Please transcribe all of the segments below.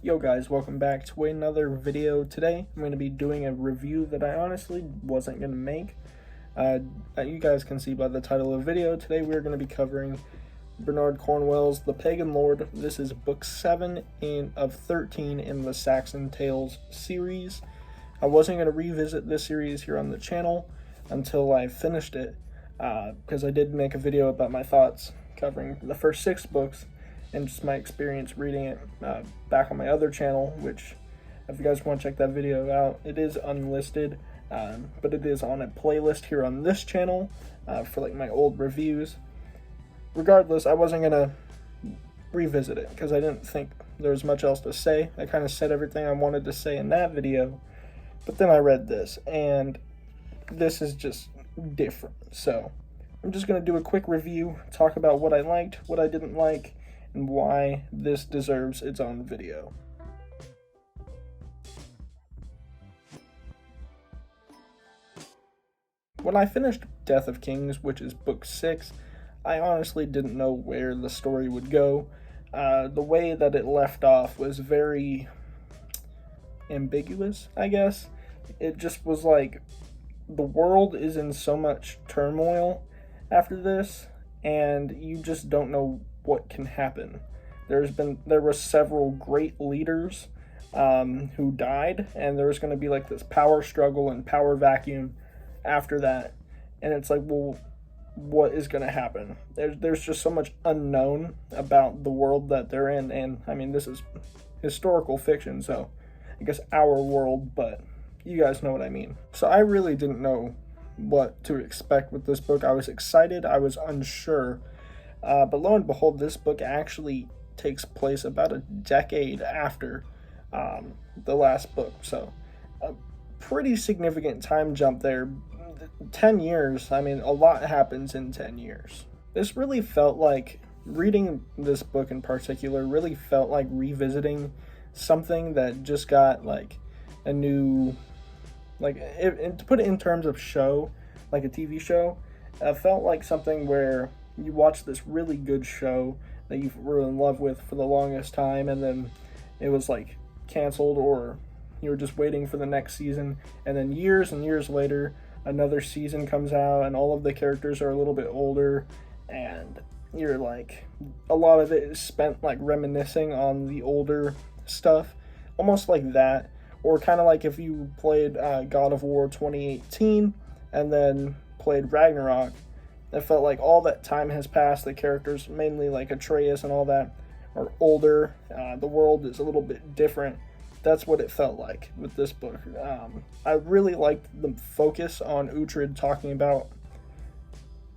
Yo guys, welcome back to another video. Today I'm going to be doing a review that I honestly wasn't going to make. You guys can see by the title of the video, today we're going to be covering Bernard Cornwell's The Pagan Lord. This is book 7 of 13 in the Saxon Tales series. I wasn't going to revisit this series here on the channel until I finished it, because I did make a video about my thoughts covering the first 6 books and just my experience reading it back on my other channel, which if you guys want to check that video out, it is unlisted, but it is on a playlist here on this channel for like my old reviews. Regardless, I wasn't going to revisit it because I didn't think there was much else to say. I kind of said everything I wanted to say in that video, but then I read this, and this is just different. So I'm just going to do a quick review, talk about what I liked, what I didn't like, and why this deserves its own video. When I finished Death of Kings, which is book 6, I honestly didn't know where the story would go. The way that it left off was very ambiguous, I guess. It just was like, the world is in so much turmoil after this, and you just don't know what can happen. There were several great leaders who died, and there was going to be like this power struggle and power vacuum after that, and it's like, well, what is going to happen? There's just so much unknown about the world that they're in, and I mean, this is historical fiction, so I guess our world, but you guys know what I mean. So I really didn't know what to expect with this book. I was excited, I was unsure. But lo and behold, this book actually takes place about a decade after the last book. So a pretty significant time jump there. 10 years, I mean, a lot happens in 10 years. This really felt like, reading this book in particular, really felt like revisiting something that just got like a new, like, to put it in terms of show, like a TV show, it felt like something where you watch this really good show that you were in love with for the longest time, and then it was like canceled, or you were just waiting for the next season, and then years and years later another season comes out and all of the characters are a little bit older, and you're like, a lot of it is spent like reminiscing on the older stuff, almost like that. Or kind of like if you played God of War 2018 and then played Ragnarok. It felt like all that time has passed. The characters, mainly like Atreus and all that, are older. The world is a little bit different. That's what it felt like with this book. I really liked the focus on Uhtred talking about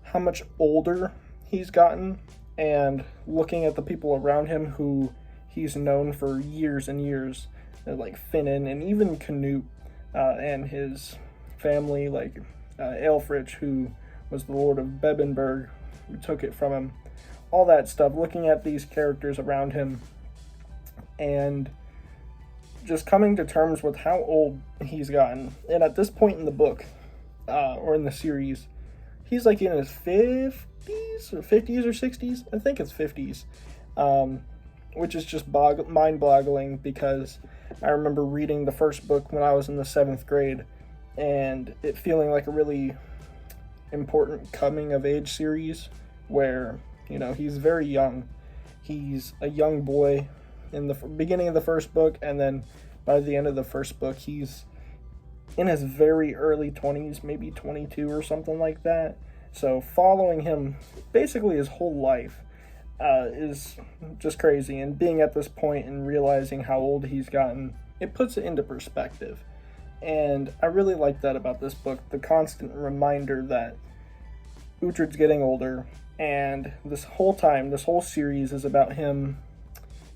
how much older he's gotten, and looking at the people around him who he's known for years and years, like Finan and even Canute and his family, like Aelfric, who was the Lord of Bebbanburg, who took it from him, all that stuff, looking at these characters around him and just coming to terms with how old he's gotten. And at this point in the book, or in the series, he's like in his 50s or 60s, I think it's 50s, which is just mind-boggling, because I remember reading the first book when I was in the 7th grade, and it feeling like a really important coming-of-age series where, you know, he's very young. He's a young boy in the beginning of the first book, and then by the end of the first book, he's in his very early 20s, maybe 22 or something like that. So following him basically his whole life is just crazy, and being at this point and realizing how old he's gotten, it puts it into perspective. And I really like that about this book, the constant reminder that Uhtred's getting older, and this whole time, this whole series is about him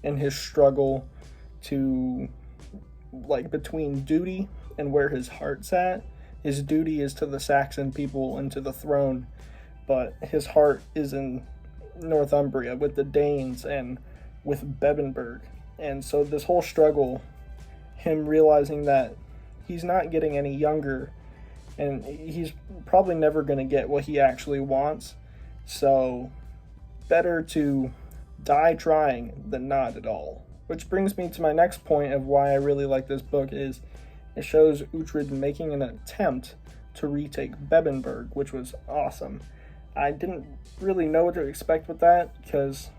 and his struggle to, like, between duty and where his heart's at. His duty is to the Saxon people and to the throne, but his heart is in Northumbria with the Danes and with Bebbanburg. And so this whole struggle, him realizing that he's not getting any younger, and he's probably never going to get what he actually wants, so better to die trying than not at all. Which brings me to my next point of why I really like this book is it shows Uhtred making an attempt to retake Bebbanburg, which was awesome. I didn't really know what to expect with that, because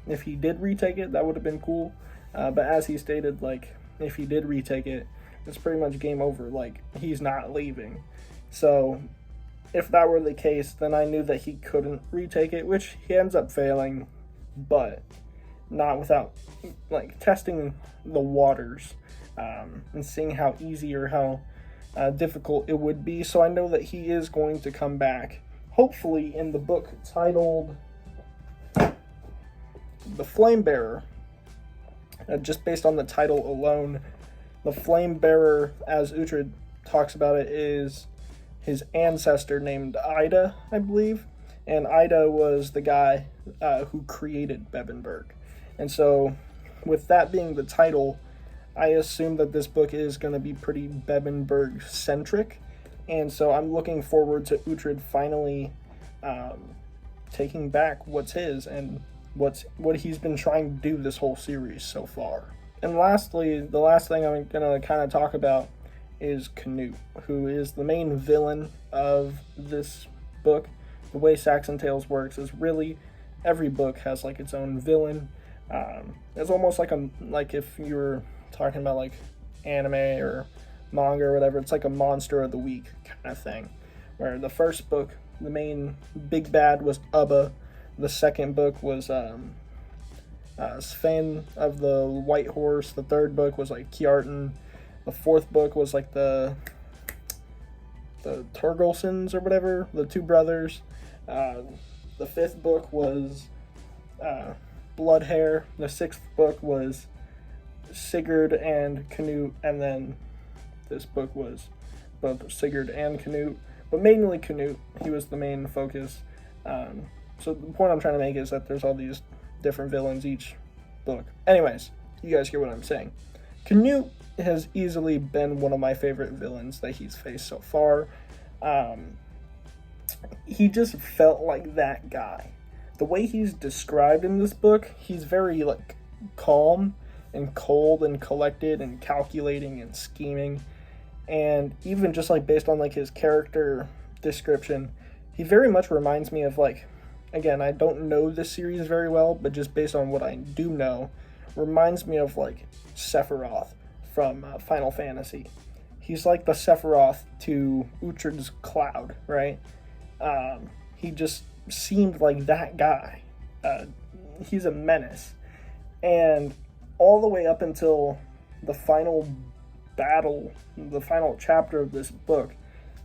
if he did retake it, that would have been cool. But as he stated, like, if he did retake it, it's pretty much game over. Like, he's not leaving. So, if that were the case, then I knew that he couldn't retake it, which he ends up failing, but not without, like, testing the waters and seeing how easy or how difficult it would be. So I know that he is going to come back, hopefully in the book titled The Flame Bearer. Just based on the title alone, the Flame Bearer, as Uhtred talks about it, is his ancestor named Ida, I believe. And Ida was the guy who created Bebbanburg. And so, with that being the title, I assume that this book is going to be pretty Bebbanburg-centric. And so I'm looking forward to Uhtred finally taking back what's his and what he's been trying to do this whole series so far. And lastly, the last thing I'm going to kind of talk about is Canute, who is the main villain of this book. The way Saxon Tales works is really every book has like its own villain. It's almost like if you're talking about like anime or manga or whatever, it's like a monster of the week kind of thing. Where the first book, the main big bad was Ubba. The second book was Sven of the White Horse. The third book was like Kjartan. The fourth book was like the Turgelsons or whatever, the two brothers. The fifth book was Bloodhair. The sixth book was Sigurd and Canute, and then this book was both Sigurd and Canute, but mainly Canute. He was the main focus. So the point I'm trying to make is that there's all these different villains each book. Anyways, you guys get what I'm saying. Canute has easily been one of my favorite villains that he's faced so far. He just felt like that guy. The way he's described in this book, he's very like calm and cold and collected and calculating and scheming. And even just like based on like his character description, he very much reminds me of like, again, I don't know this series very well, but just based on what I do know, reminds me of like Sephiroth from Final Fantasy. He's like the Sephiroth to Uhtred's Cloud, right? He just seemed like that guy. He's a menace. And all the way up until the final battle, the final chapter of this book,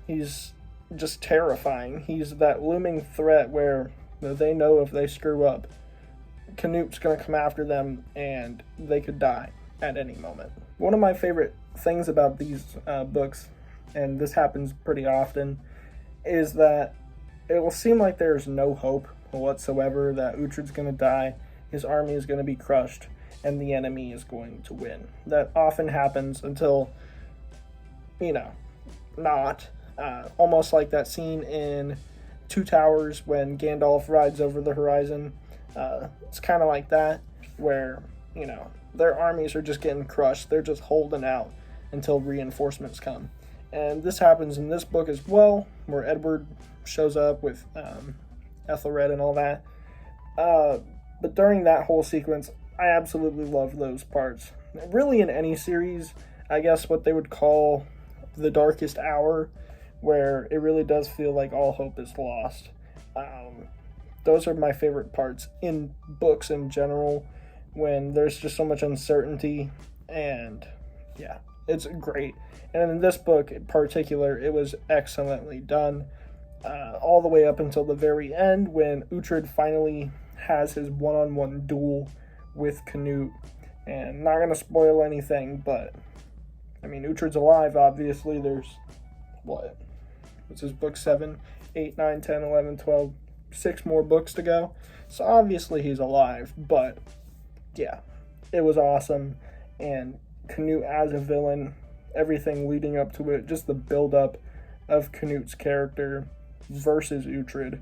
he's just terrifying. He's that looming threat where they know if they screw up, Canute's going to come after them and they could die at any moment. One of my favorite things about these books, and this happens pretty often, is that it will seem like there's no hope whatsoever that Uhtred's going to die, his army is going to be crushed, and the enemy is going to win. That often happens until, not. Almost like that scene in Two Towers when Gandalf rides over the horizon. It's kind of like that, where, their armies are just getting crushed. They're just holding out until reinforcements come. And this happens in this book as well, where Edward shows up with Ethelred and all that. But during that whole sequence, I absolutely love those parts. Really, in any series, I guess what they would call the darkest hour, where it really does feel like all hope is lost. Those are my favorite parts in books in general, when there's just so much uncertainty, and yeah, it's great. And in this book in particular, it was excellently done, all the way up until the very end, when Uhtred finally has his one-on-one duel with Canute. And not going to spoil anything, but Uhtred's alive, obviously. There's what's his book, 7, 8, 9, 10, 11, 12, 6 more books to go. So obviously he's alive, but yeah, it was awesome. And Canute as a villain, everything leading up to it, just the build-up of Canute's character versus Uhtred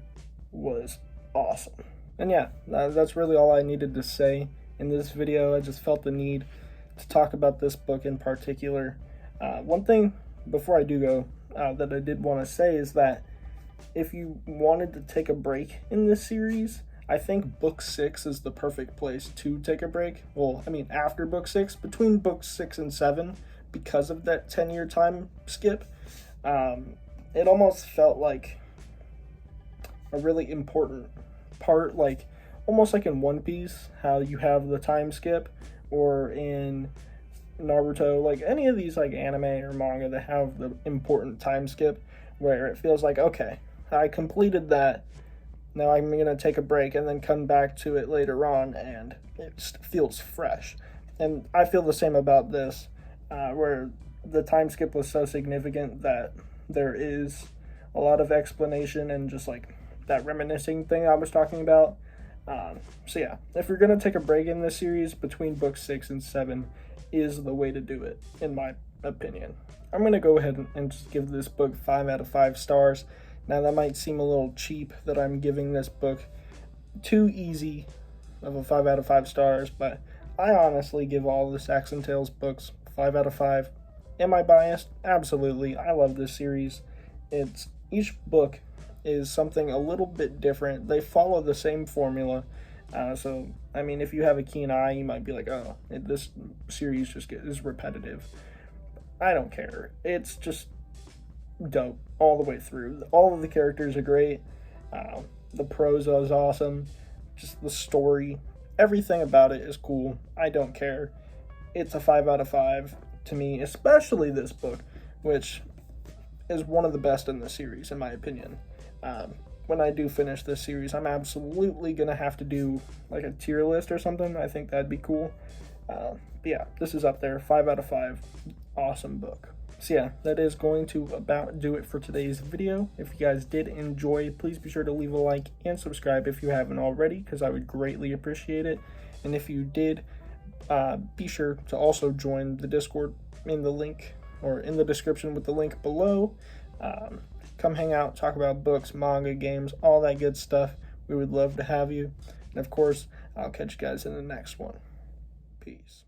was awesome. And yeah, that's really all I needed to say in this video. I just felt the need to talk about this book in particular. One thing before I do go that I did want to say is that if you wanted to take a break in this series, I think book 6 is the perfect place to take a break. Well, I mean, after book 6, between books 6 and 7, because of that 10-year time skip, it almost felt like a really important part, like almost like in One Piece, how you have the time skip, or in Naruto, like any of these like anime or manga that have the important time skip, where it feels like, okay, I completed that, now I'm going to take a break and then come back to it later on, and it feels fresh. And I feel the same about this, where the time skip was so significant that there is a lot of explanation and just like that reminiscing thing I was talking about. So yeah, if you're going to take a break in this series, between books 6 and 7 is the way to do it, in my opinion. I'm going to go ahead and just give this book 5 out of 5 stars. Now, that might seem a little cheap that I'm giving this book too easy of a 5 out of 5 stars, but I honestly give all the Saxon Tales books 5 out of 5. Am I biased? Absolutely. I love this series. Each book is something a little bit different. They follow the same formula. So, I mean, if you have a keen eye, you might be like, oh, this series just is repetitive. I don't care. It's just dope all the way through. All of the characters are great. The prose is awesome. Just the story, everything about it is cool. I don't care. It's a 5 out of 5 to me, especially this book, which is one of the best in the series, in my opinion. When I do finish this series, I'm absolutely going to have to do like a tier list or something. I think that'd be cool. But yeah, this is up there. 5 out of 5. Awesome book. So yeah, that is going to about do it for today's video. If you guys did enjoy, please be sure to leave a like and subscribe if you haven't already, because I would greatly appreciate it. And if you did, be sure to also join the Discord in the link, or in the description with the link below. Come hang out, talk about books, manga, games, all that good stuff. We would love to have you. And of course, I'll catch you guys in the next one. Peace.